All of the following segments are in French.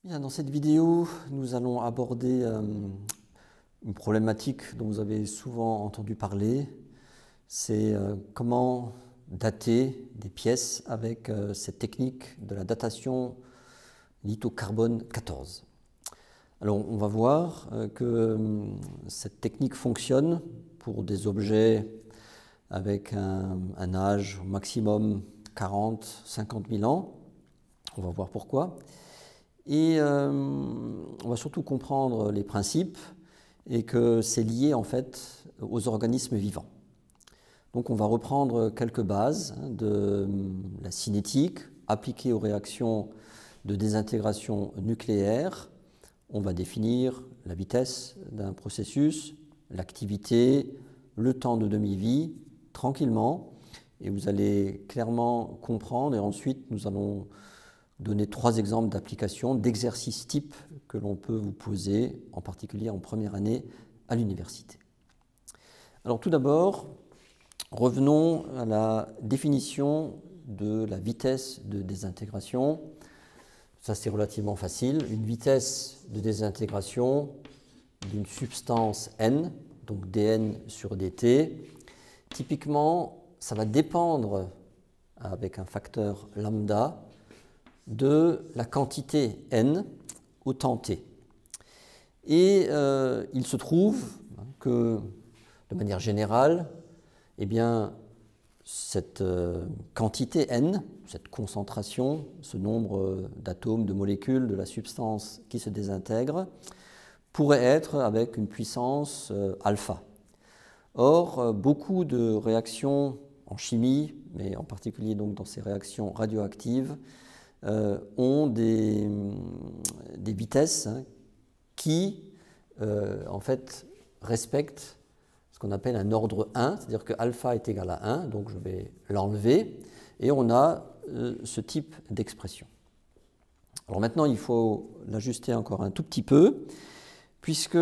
Bien, dans cette vidéo, nous allons aborder une problématique dont vous avez souvent entendu parler. C'est comment dater des pièces avec cette technique de la datation lithocarbone 14. Alors, on va voir que cette technique fonctionne pour des objets avec un âge au maximum 40-50 000 ans. On va voir pourquoi. Et on va surtout comprendre les principes et que c'est lié en fait aux organismes vivants. Donc on va reprendre quelques bases de la cinétique appliquée aux réactions de désintégration nucléaire. On va définir la vitesse d'un processus, l'activité, le temps de demi-vie, tranquillement. Et vous allez clairement comprendre et ensuite nous allons donner 3 exemples d'applications, d'exercices types que l'on peut vous poser, en particulier en première année à l'université. Alors tout d'abord, revenons à la définition de la vitesse de désintégration. Ça c'est relativement facile. Une vitesse de désintégration d'une substance N, donc dN sur dt, typiquement ça va dépendre avec un facteur lambda de la quantité n au temps t. Et il se trouve que, de manière générale, eh bien, cette quantité n, cette concentration, ce nombre d'atomes, de molécules de la substance qui se désintègre, pourrait être avec une puissance alpha. Or, beaucoup de réactions en chimie, mais en particulier donc dans ces réactions radioactives, ont des vitesses qui, en fait, respectent ce qu'on appelle un ordre 1, c'est-à-dire que alpha est égal à 1, donc je vais l'enlever, et on a ce type d'expression. Alors maintenant, il faut l'ajuster encore un tout petit peu, puisque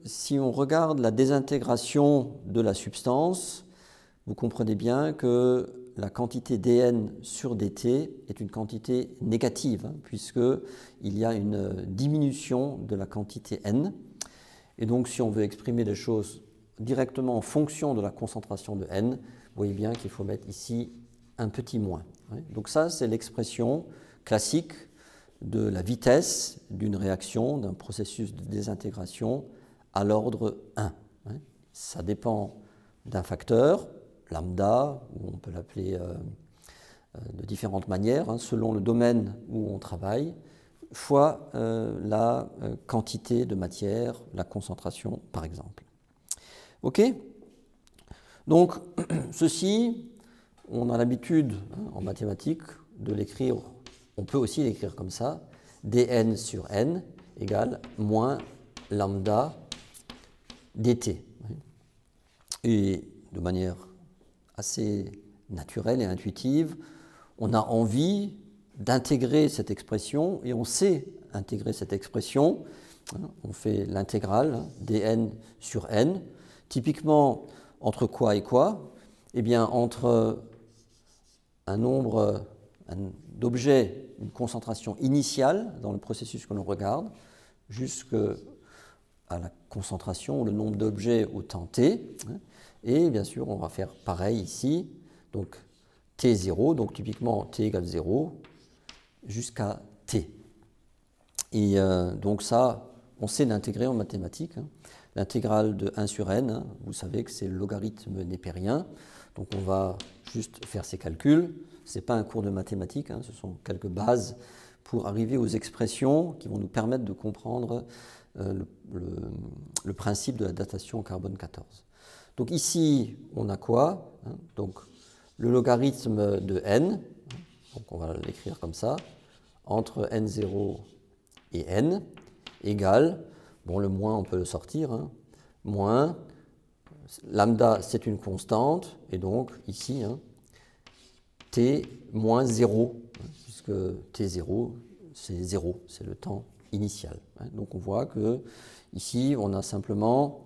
si on regarde la désintégration de la substance, vous comprenez bien que la quantité dN sur dt est une quantité négative, puisqu'il y a une diminution de la quantité n. Et donc, si on veut exprimer les choses directement en fonction de la concentration de n, vous voyez bien qu'il faut mettre ici un petit moins. Donc ça, c'est l'expression classique de la vitesse d'une réaction, d'un processus de désintégration à l'ordre 1. Ça dépend d'un facteur, lambda, ou on peut l'appeler de différentes manières, selon le domaine où on travaille, fois la quantité de matière, la concentration par exemple. OK ? Donc, ceci, on a l'habitude en mathématiques de l'écrire, on peut aussi l'écrire comme ça, dn sur n égale moins lambda dt. Et de manière assez naturelle et intuitive, on a envie d'intégrer cette expression et on sait intégrer cette expression. On fait l'intégrale dn sur n. Typiquement, entre quoi et quoi? Eh bien, entre un nombre d'objets, une concentration initiale dans le processus que l'on regarde, jusqu'à la concentration ou le nombre d'objets au temps t. Et bien sûr, on va faire pareil ici, donc t0, donc typiquement t égale 0, jusqu'à t. Et donc ça, on sait l'intégrer en mathématiques. L'intégrale de 1 sur n, vous savez que c'est le logarithme népérien, donc on va juste faire ces calculs. Ce n'est pas un cours de mathématiques, ce sont quelques bases pour arriver aux expressions qui vont nous permettre de comprendre le principe de la datation au carbone 14. Donc ici, on a quoi? Donc le logarithme de n, donc on va l'écrire comme ça, entre n0 et n, égale, bon le moins on peut le sortir, moins, lambda c'est une constante, et donc ici, t moins 0, puisque t0 c'est 0, c'est le temps initial. Donc on voit que ici on a simplement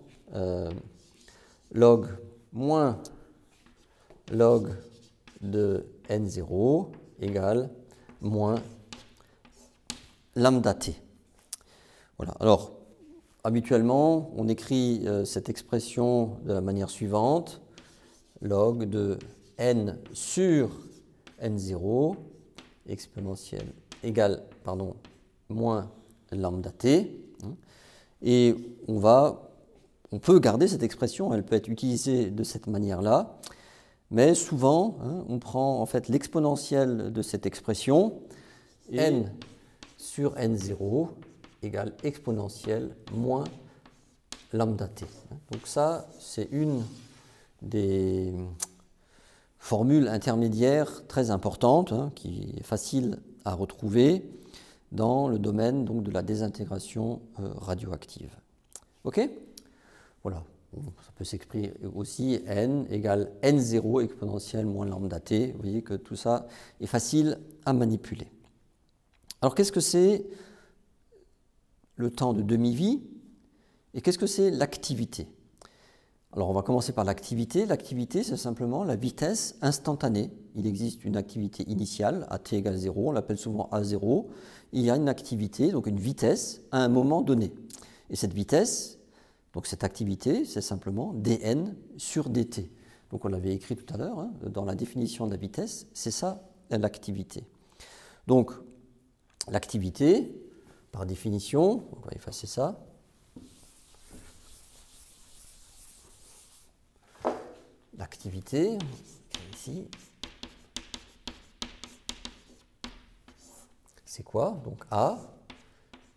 log moins log de n0 égale moins lambda t. Voilà. Alors, habituellement, on écrit cette expression de la manière suivante, log de n sur n0 exponentielle égale, moins lambda t. Et on peut garder cette expression, elle peut être utilisée de cette manière-là, mais souvent, on prend en fait l'exponentielle de cette expression, et n sur n0 égale exponentielle moins lambda t. Donc ça, c'est une des formules intermédiaires très importantes, qui est facile à retrouver dans le domaine donc, de la désintégration radioactive. OK? Voilà. Ça peut s'exprimer aussi n égale n0 exponentielle moins lambda t. Vous voyez que tout ça est facile à manipuler. Alors qu'est-ce que c'est le temps de demi-vie et qu'est-ce que c'est l'activité? Alors on va commencer par l'activité. L'activité, c'est simplement la vitesse instantanée. Il existe une activité initiale à t égale 0, on l'appelle souvent A0. Il y a une activité, donc une vitesse, à un moment donné. Et cette vitesse, donc cette activité, c'est simplement dn sur dt. Donc on l'avait écrit tout à l'heure, dans la définition de la vitesse, c'est ça l'activité. Donc l'activité, par définition, on va effacer ça. L'activité, ici, c'est quoi? Donc A,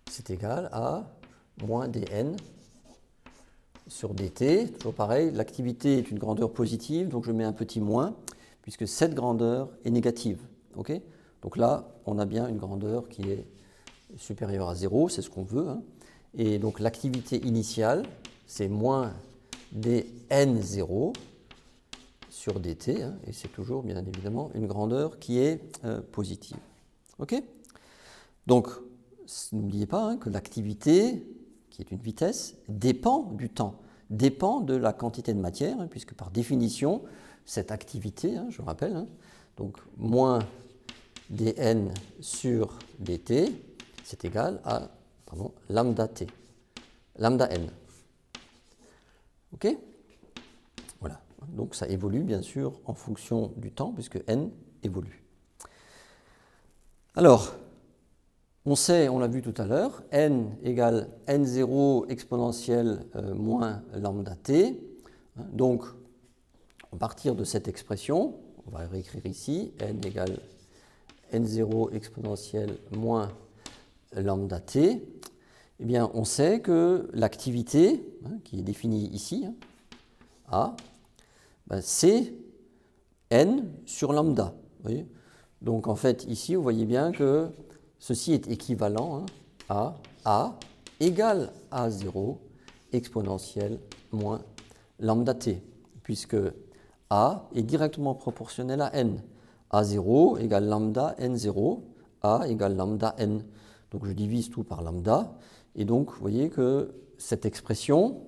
c'est égal à moins dn sur dt. Toujours pareil, l'activité est une grandeur positive, donc je mets un petit moins, puisque cette grandeur est négative. Okay? Donc là, on a bien une grandeur qui est supérieure à 0, c'est ce qu'on veut. Et donc l'activité initiale, c'est moins dn0 sur dt, et c'est toujours bien évidemment une grandeur qui est positive. Ok? Donc, n'oubliez pas que l'activité, qui est une vitesse, dépend du temps, dépend de la quantité de matière, puisque par définition, cette activité, je rappelle, donc moins dn sur dt, c'est égal à lambda t, lambda n. Ok? Voilà. Donc ça évolue bien sûr en fonction du temps, puisque n évolue. Alors, on sait, on l'a vu tout à l'heure, n égale n0 exponentielle moins lambda t. Donc, à partir de cette expression, on va réécrire ici, n égale n0 exponentielle moins lambda t. Eh bien, on sait que l'activité, qui est définie ici, A, c'est n sur lambda. Vous voyez? Donc en fait, ici, vous voyez bien que ceci est équivalent à A égale A0 exponentielle moins lambda t, puisque A est directement proportionnel à n. A0 égale lambda n0, A égale lambda n. Donc je divise tout par lambda, et donc vous voyez que cette expression,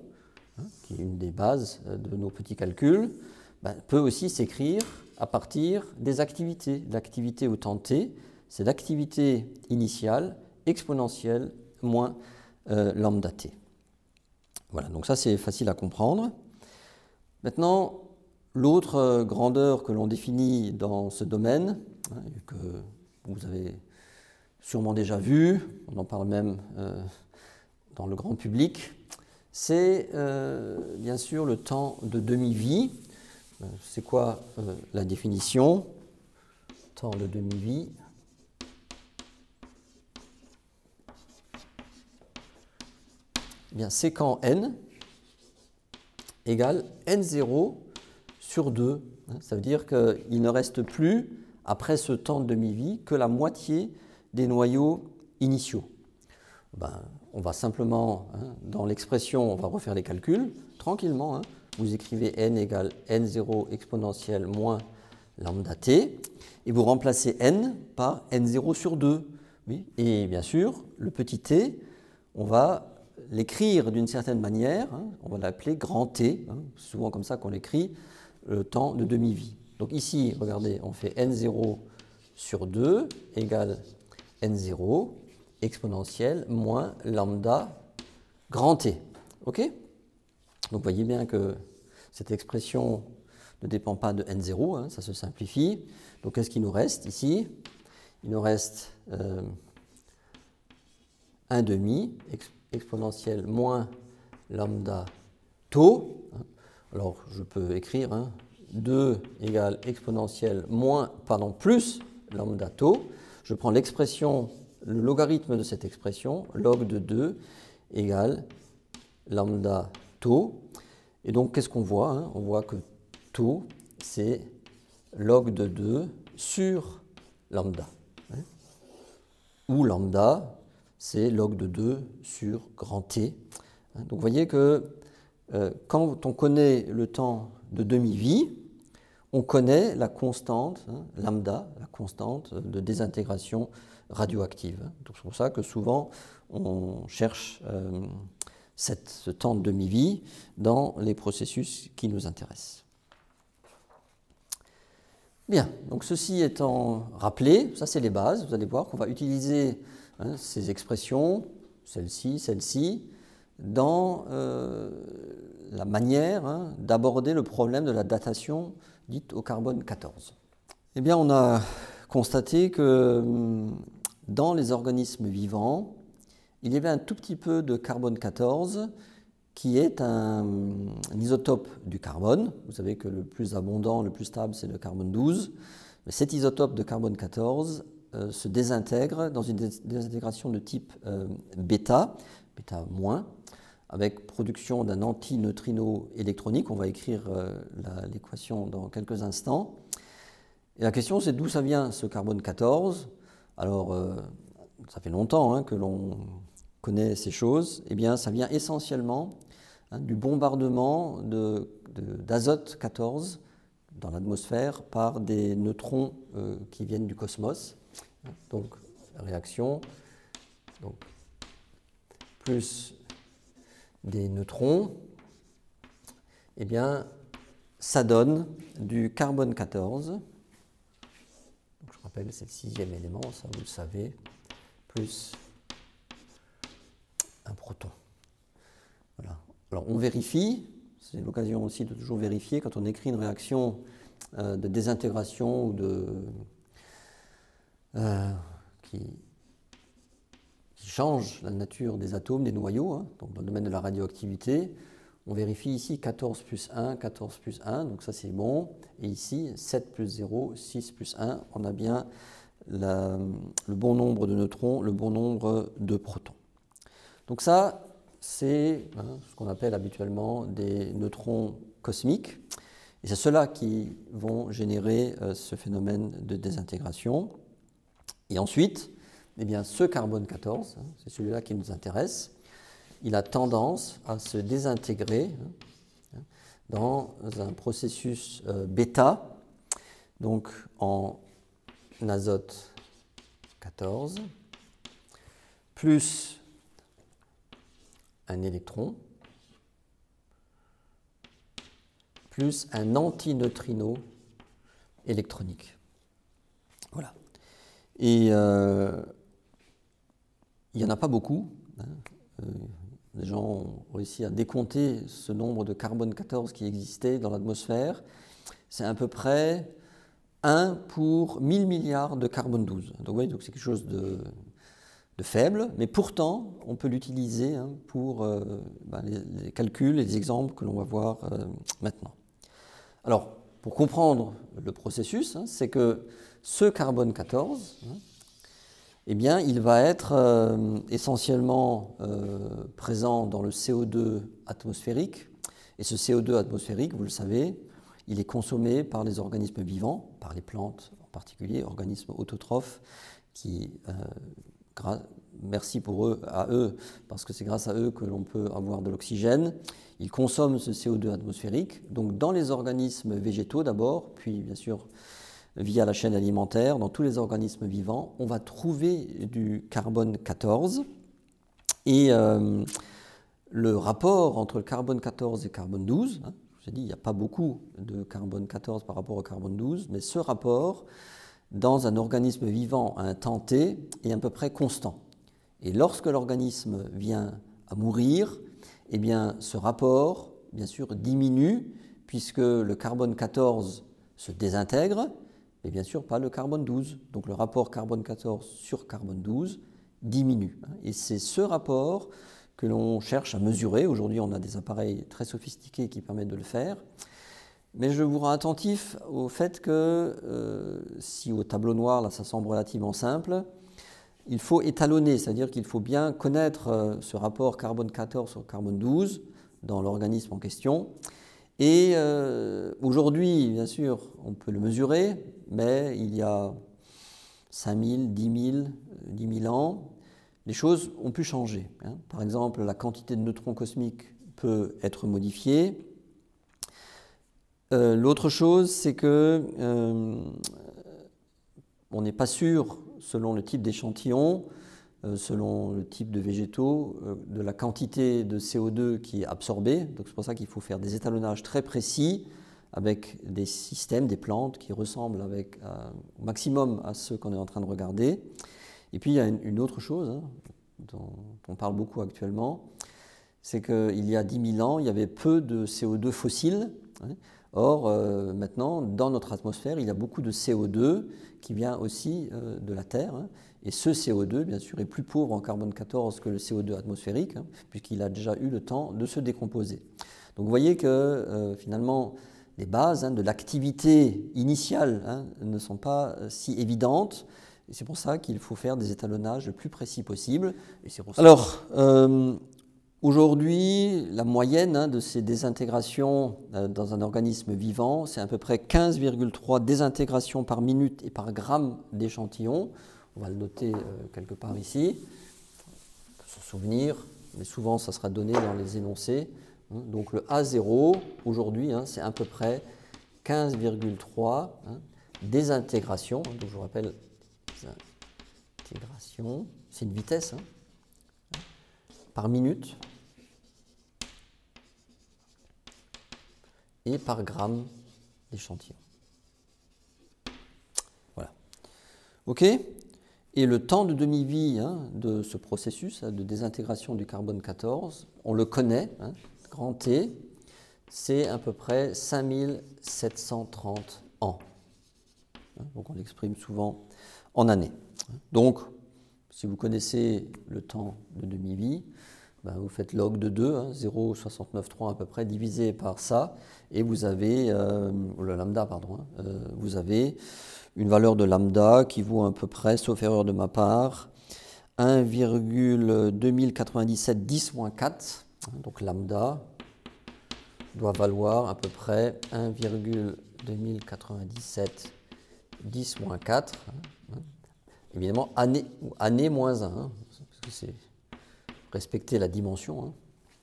qui est une des bases de nos petits calculs, peut aussi s'écrire à partir des activités. L'activité au temps t, c'est l'activité initiale exponentielle moins lambda t. Voilà, donc ça c'est facile à comprendre. Maintenant, l'autre grandeur que l'on définit dans ce domaine, que vous avez sûrement déjà vu, on en parle même dans le grand public, c'est bien sûr le temps de demi-vie. C'est quoi la définition? Temps de demi-vie. Eh bien, c'est quand n égale n0 sur 2. Ça veut dire qu'il ne reste plus, après ce temps de demi-vie, que la moitié des noyaux initiaux. On va simplement, dans l'expression, on va refaire les calculs, tranquillement. Vous écrivez n égale n0 exponentielle moins lambda t, et vous remplacez n par n0 sur 2. Oui, et bien sûr, le petit t, on va l'écrire d'une certaine manière, on va l'appeler grand T, c'est souvent comme ça qu'on l'écrit, le temps de demi-vie. Donc ici, regardez, on fait n0 sur 2 égale n0, exponentielle moins lambda grand T. OK? Donc vous voyez bien que cette expression ne dépend pas de n0, hein, ça se simplifie. Donc qu'est-ce qu'il nous reste ici? Il nous reste 1 demi exponentielle moins lambda tau. Alors je peux écrire 2 égale exponentielle plus lambda tau. Je prends l'expression, le logarithme de cette expression, log de 2 égale lambda tau. Et donc qu'est-ce qu'on voit? On voit que tau, c'est log de 2 sur lambda. Où lambda, c'est log de 2 sur grand T. Donc vous voyez que quand on connaît le temps de demi-vie, on connaît la constante, lambda, la constante de désintégration radioactive. Donc c'est pour ça que souvent on cherche ce temps de demi-vie dans les processus qui nous intéressent. Bien, donc ceci étant rappelé, ça c'est les bases, vous allez voir qu'on va utiliser ces expressions, celle-ci, dans la manière d'aborder le problème de la datation dite au carbone 14. Eh bien, on a constaté que dans les organismes vivants, il y avait un tout petit peu de carbone 14 qui est un isotope du carbone. Vous savez que le plus abondant, le plus stable, c'est le carbone 12. Mais cet isotope de carbone 14 se désintègre dans une désintégration de type bêta, bêta-, avec production d'un antineutrino électronique. On va écrire l'équation dans quelques instants. Et la question, c'est d'où ça vient ce carbone 14. Alors, ça fait longtemps que l'on connaît ces choses. Eh bien, ça vient essentiellement du bombardement d'azote 14 dans l'atmosphère par des neutrons qui viennent du cosmos. Donc, la réaction, plus des neutrons, eh bien, ça donne du carbone 14. Donc, je rappelle, c'est le 6e élément, ça vous le savez, plus un proton. Voilà. Alors, on vérifie, c'est l'occasion aussi de toujours vérifier quand on écrit une réaction de désintégration ou qui change la nature des atomes, des noyaux, donc dans le domaine de la radioactivité. On vérifie ici 14 plus 1, 14 plus 1, donc ça c'est bon. Et ici, 7 plus 0, 6 plus 1, on a bien le bon nombre de neutrons, le bon nombre de protons. Donc ça, c'est ce qu'on appelle habituellement des neutrons cosmiques. Et c'est ceux-là qui vont générer ce phénomène de désintégration. Et ensuite, eh bien, ce carbone 14, c'est celui-là qui nous intéresse, il a tendance à se désintégrer dans un processus bêta, donc en azote 14, plus un électron, plus un antineutrino électronique. Voilà. Et il n'y en a pas beaucoup. Les gens ont réussi à décompter ce nombre de carbone 14 qui existait dans l'atmosphère. C'est à peu près 1 pour 1000 milliards de carbone 12. Donc, oui, donc c'est quelque chose de faible, mais pourtant, on peut l'utiliser pour les calculs et les exemples que l'on va voir maintenant. Alors, pour comprendre le processus, c'est que ce carbone 14, eh bien, il va être essentiellement présent dans le CO2 atmosphérique. Et ce CO2 atmosphérique, vous le savez, il est consommé par les organismes vivants, par les plantes en particulier, organismes autotrophes, qui, merci à eux, parce que c'est grâce à eux que l'on peut avoir de l'oxygène. Ils consomment ce CO2 atmosphérique. Donc dans les organismes végétaux d'abord, puis bien sûr via la chaîne alimentaire, dans tous les organismes vivants, on va trouver du carbone 14. Et le rapport entre le carbone 14 et le carbone 12, je vous ai dit, il n'y a pas beaucoup de carbone 14 par rapport au carbone 12, mais ce rapport, dans un organisme vivant à un temps t, est à peu près constant. Et lorsque l'organisme vient à mourir, eh bien, ce rapport, bien sûr, diminue puisque le carbone 14 se désintègre, mais bien sûr pas le carbone 12. Donc le rapport carbone 14 sur carbone 12 diminue. Et c'est ce rapport que l'on cherche à mesurer. Aujourd'hui, on a des appareils très sophistiqués qui permettent de le faire. Mais je vous rends attentif au fait que si au tableau noir, là ça semble relativement simple, il faut étalonner, c'est-à-dire qu'il faut bien connaître ce rapport carbone 14 sur carbone 12 dans l'organisme en question. Et aujourd'hui, bien sûr, on peut le mesurer, mais il y a 5000, 10 000, 10 000 ans, les choses ont pu changer. Par exemple, la quantité de neutrons cosmiques peut être modifiée. L'autre chose, c'est que on n'est pas sûr, selon le type d'échantillon, selon le type de végétaux, de la quantité de CO2 qui est absorbée. Donc c'est pour ça qu'il faut faire des étalonnages très précis avec des systèmes, des plantes qui ressemblent au maximum à ceux qu'on est en train de regarder. Et puis il y a une autre chose dont on parle beaucoup actuellement, c'est qu'il y a 10 000 ans, il y avait peu de CO2 fossile. Or, maintenant, dans notre atmosphère, il y a beaucoup de CO2 qui vient aussi de la Terre. Et ce CO2, bien sûr, est plus pauvre en carbone 14 que le CO2 atmosphérique, puisqu'il a déjà eu le temps de se décomposer. Donc vous voyez que finalement, les bases de l'activité initiale ne sont pas si évidentes. Et c'est pour ça qu'il faut faire des étalonnages le plus précis possible. Et c'est pour ça... Alors, aujourd'hui, la moyenne de ces désintégrations dans un organisme vivant, c'est à peu près 15,3 désintégrations par minute et par gramme d'échantillon. On va le noter quelque part ici, pour se souvenir, mais souvent ça sera donné dans les énoncés. Donc le A0, aujourd'hui, c'est à peu près 15,3 désintégrations. Donc je vous rappelle, désintégration, c'est une vitesse par minute et par gramme d'échantillon. Voilà. OK ? Et le temps de demi-vie de ce processus de désintégration du carbone 14, on le connaît, grand T, c'est à peu près 5730 ans. Donc on l'exprime souvent en années. Donc, si vous connaissez le temps de demi-vie, vous faites log de 2, 0,693 à peu près, divisé par ça, et vous avez, le lambda, pardon, vous avez une valeur de lambda qui vaut à peu près, sauf erreur de ma part, 1,2097 10-4, donc lambda doit valoir à peu près 1,2097 10-4, évidemment année moins 1, parce que c'est respecter la dimension,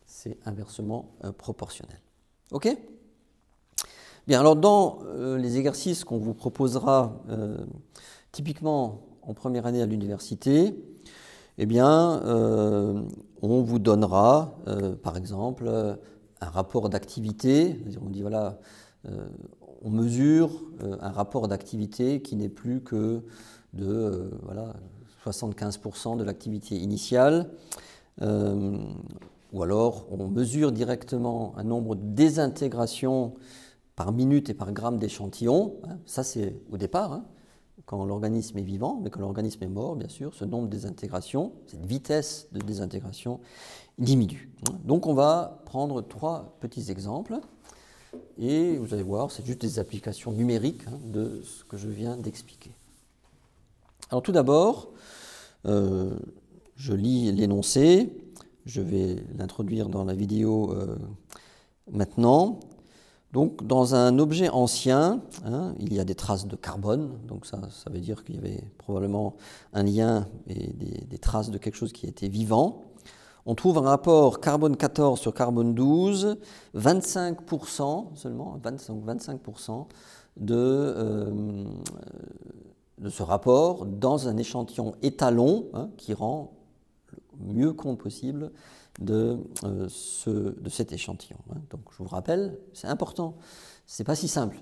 c'est inversement proportionnel. OK ? Bien, alors dans les exercices qu'on vous proposera typiquement en première année à l'université, eh bien, on vous donnera, par exemple, un rapport d'activité. On dit, voilà, on mesure un rapport d'activité qui n'est plus que de 75% de l'activité initiale. Ou alors, on mesure directement un nombre de désintégrations par minute et par gramme d'échantillon. Ça, c'est au départ, quand l'organisme est vivant, mais quand l'organisme est mort, bien sûr, ce nombre de désintégrations, cette vitesse de désintégration diminue. Donc, on va prendre 3 petits exemples et vous allez voir, c'est juste des applications numériques de ce que je viens d'expliquer. Alors, tout d'abord, je lis l'énoncé, je vais l'introduire dans la vidéo maintenant. Donc, dans un objet ancien, il y a des traces de carbone, donc ça veut dire qu'il y avait probablement un lien et des traces de quelque chose qui était vivant. On trouve un rapport carbone 14 sur carbone 12, 25% seulement, 25% de ce rapport dans un échantillon étalon qui rend mieux compte possible de cet échantillon. Donc je vous rappelle, c'est important, c'est pas si simple,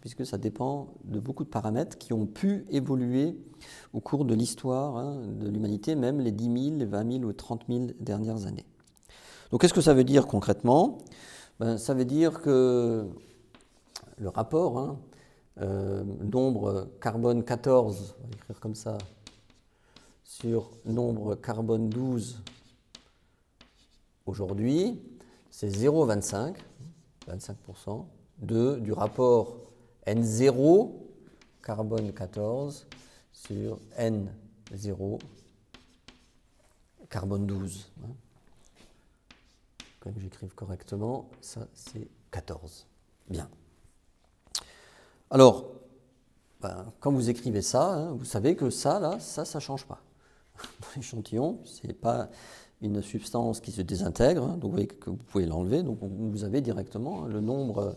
puisque ça dépend de beaucoup de paramètres qui ont pu évoluer au cours de l'histoire de l'humanité, même les 10 000, les 20 000 ou 30 000 dernières années. Donc qu'est-ce que ça veut dire concrètement? Ça veut dire que le rapport, nombre carbone 14, on va l'écrire comme ça, sur nombre carbone 12 aujourd'hui, c'est 0,25, 25%, du rapport N0 carbone 14 sur N0 carbone 12. Que j'écrive correctement, ça c'est 14. Bien. Alors, quand vous écrivez ça, vous savez que ça, là, ça ne change pas. Dans l'échantillon, ce n'est pas une substance qui se désintègre, donc vous voyez que vous pouvez l'enlever, donc vous avez directement le nombre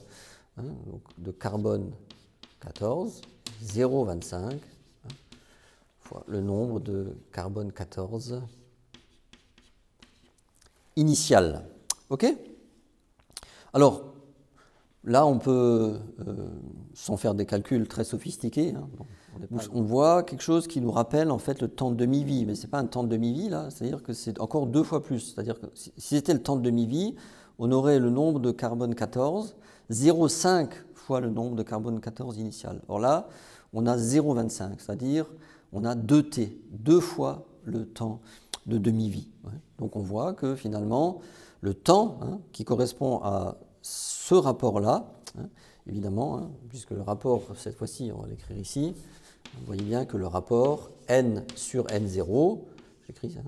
de carbone 14, 0,25, fois le nombre de carbone 14 initial. OK? Alors, là, on peut, sans faire des calculs très sophistiqués, on voit quelque chose qui nous rappelle en fait le temps de demi-vie, mais ce n'est pas un temps de demi-vie, là, c'est-à-dire que c'est encore 2 fois plus. C'est-à-dire que si c'était le temps de demi-vie, on aurait le nombre de carbone 14, 0,5 fois le nombre de carbone 14 initial. Or là, on a 0,25, c'est-à-dire on a 2T, 2 fois le temps de demi-vie. Donc on voit que finalement, le temps qui correspond à ce rapport-là, évidemment, puisque le rapport, cette fois-ci, on va l'écrire ici, vous voyez bien que le rapport N sur N0, j'écris ça,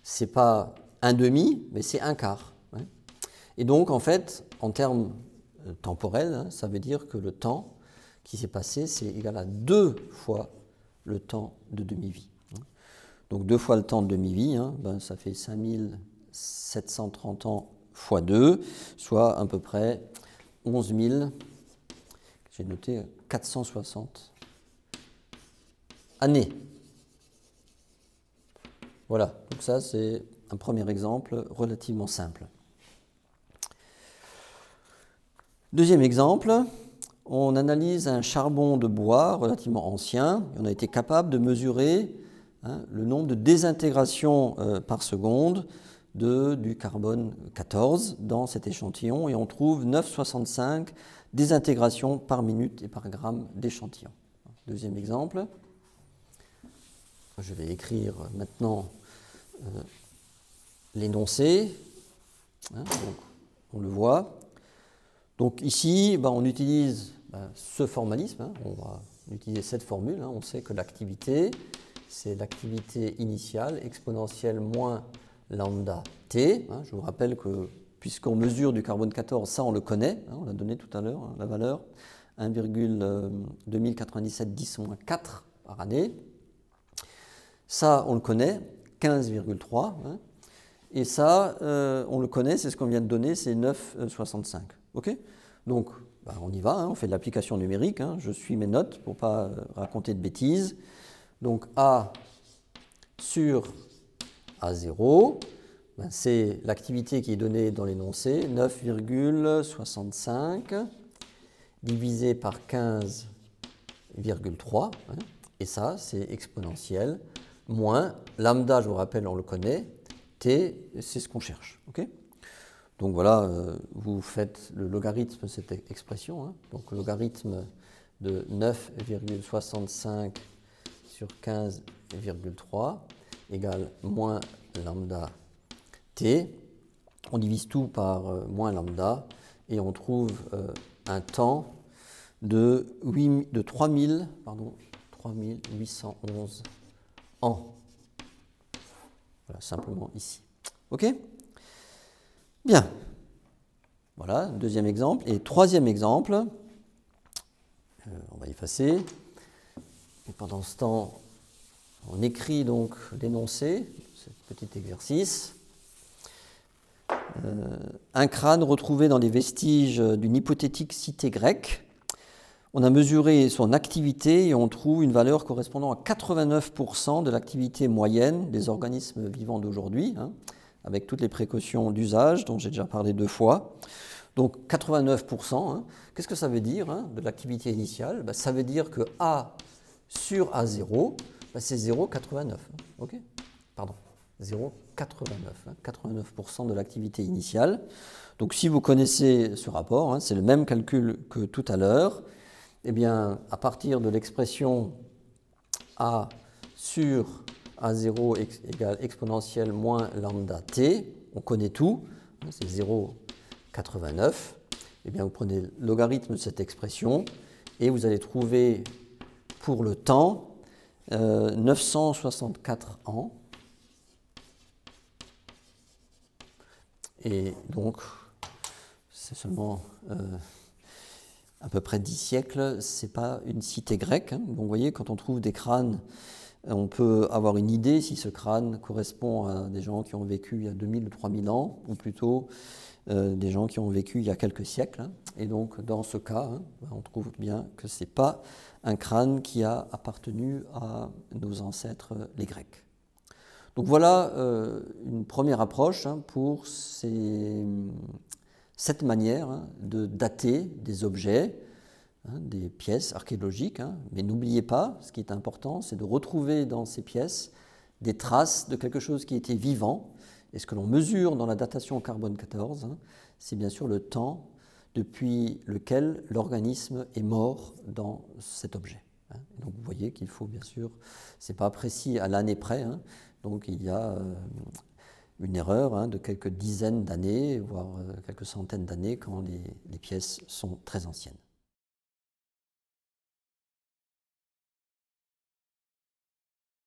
c'est pas un demi, mais c'est un quart. Et donc, en fait, en termes temporels, ça veut dire que le temps qui s'est passé, c'est égal à 2 fois le temps de demi-vie. Donc 2 fois le temps de demi-vie, ça fait 5730 ans fois 2, soit à peu près 11 000, j'ai noté 460 années. Voilà, donc ça c'est un premier exemple relativement simple. Deuxième exemple, on analyse un charbon de bois relativement ancien, et on a été capable de mesurer le nombre de désintégrations par seconde du carbone 14 dans cet échantillon, et on trouve 9,65 désintégrations par minute et par gramme d'échantillon. Deuxième exemple, je vais écrire maintenant l'énoncé, donc on le voit. Donc ici, on utilise ce formalisme, on va utiliser cette formule, on sait que l'activité, c'est l'activité initiale exponentielle moins lambda t. Je vous rappelle que puisqu'on mesure du carbone 14, ça on le connaît, on l'a donné tout à l'heure, la valeur 1,209710-4 par année. Ça on le connaît, 15,3. Et ça, on le connaît, c'est ce qu'on vient de donner, c'est 9,65. OK ? Donc, on y va, on fait de l'application numérique. Je suis mes notes pour ne pas raconter de bêtises. Donc, A sur A0, c'est l'activité qui est donnée dans l'énoncé, 9,65 divisé par 15,3. Et ça, c'est exponentiel, moins lambda, je vous rappelle, on le connaît, t, c'est ce qu'on cherche. Okay, donc voilà, vous faites le logarithme de cette expression. Donc le logarithme de 9,65 sur 15,3 égale moins lambda t. On divise tout par moins lambda et on trouve un temps de 3811 ans. Voilà, simplement ici. OK ? Bien. Voilà, deuxième exemple. Et troisième exemple, on va effacer. Et pendant ce temps, on écrit donc l'énoncé, ce petit exercice. Un crâne retrouvé dans les vestiges d'une hypothétique cité grecque. On a mesuré son activité et on trouve une valeur correspondant à 89% de l'activité moyenne des organismes vivants d'aujourd'hui, hein, avec toutes les précautions d'usage dont j'ai déjà parlé 2 fois. Donc 89%, hein, qu'est-ce que ça veut dire hein, de l'activité initiale? Ben, ça veut dire que A sur A0, ben, c'est 0,89. Ok, pardon, 0,89. 89% de l'activité initiale. Donc si vous connaissez ce rapport, hein, c'est le même calcul que tout à l'heure. Eh bien, à partir de l'expression A sur A0 égale exponentielle moins lambda t, on connaît tout, c'est 0,89. Eh bien, vous prenez le logarithme de cette expression et vous allez trouver pour le temps 964 ans. Et donc, c'est seulement à peu près 10 siècles, ce n'est pas une cité grecque. Hein. Donc, vous voyez, quand on trouve des crânes, on peut avoir une idée si ce crâne correspond à des gens qui ont vécu il y a 2000 ou 3000 ans, ou plutôt des gens qui ont vécu il y a quelques siècles. Hein. Et donc, dans ce cas, hein, on trouve bien que ce n'est pas un crâne qui a appartenu à nos ancêtres les Grecs. Donc voilà une première approche hein, pour cette manière hein, de dater des objets, hein, des pièces archéologiques. Hein. Mais n'oubliez pas, ce qui est important, c'est de retrouver dans ces pièces des traces de quelque chose qui était vivant. Et ce que l'on mesure dans la datation au carbone 14, hein, c'est bien sûr le temps depuis lequel l'organisme est mort dans cet objet. Hein. Donc vous voyez qu'il faut bien sûr, ce n'est pas précis à l'année près, hein, donc il y a une erreur hein, de quelques dizaines d'années, voire quelques centaines d'années quand les pièces sont très anciennes.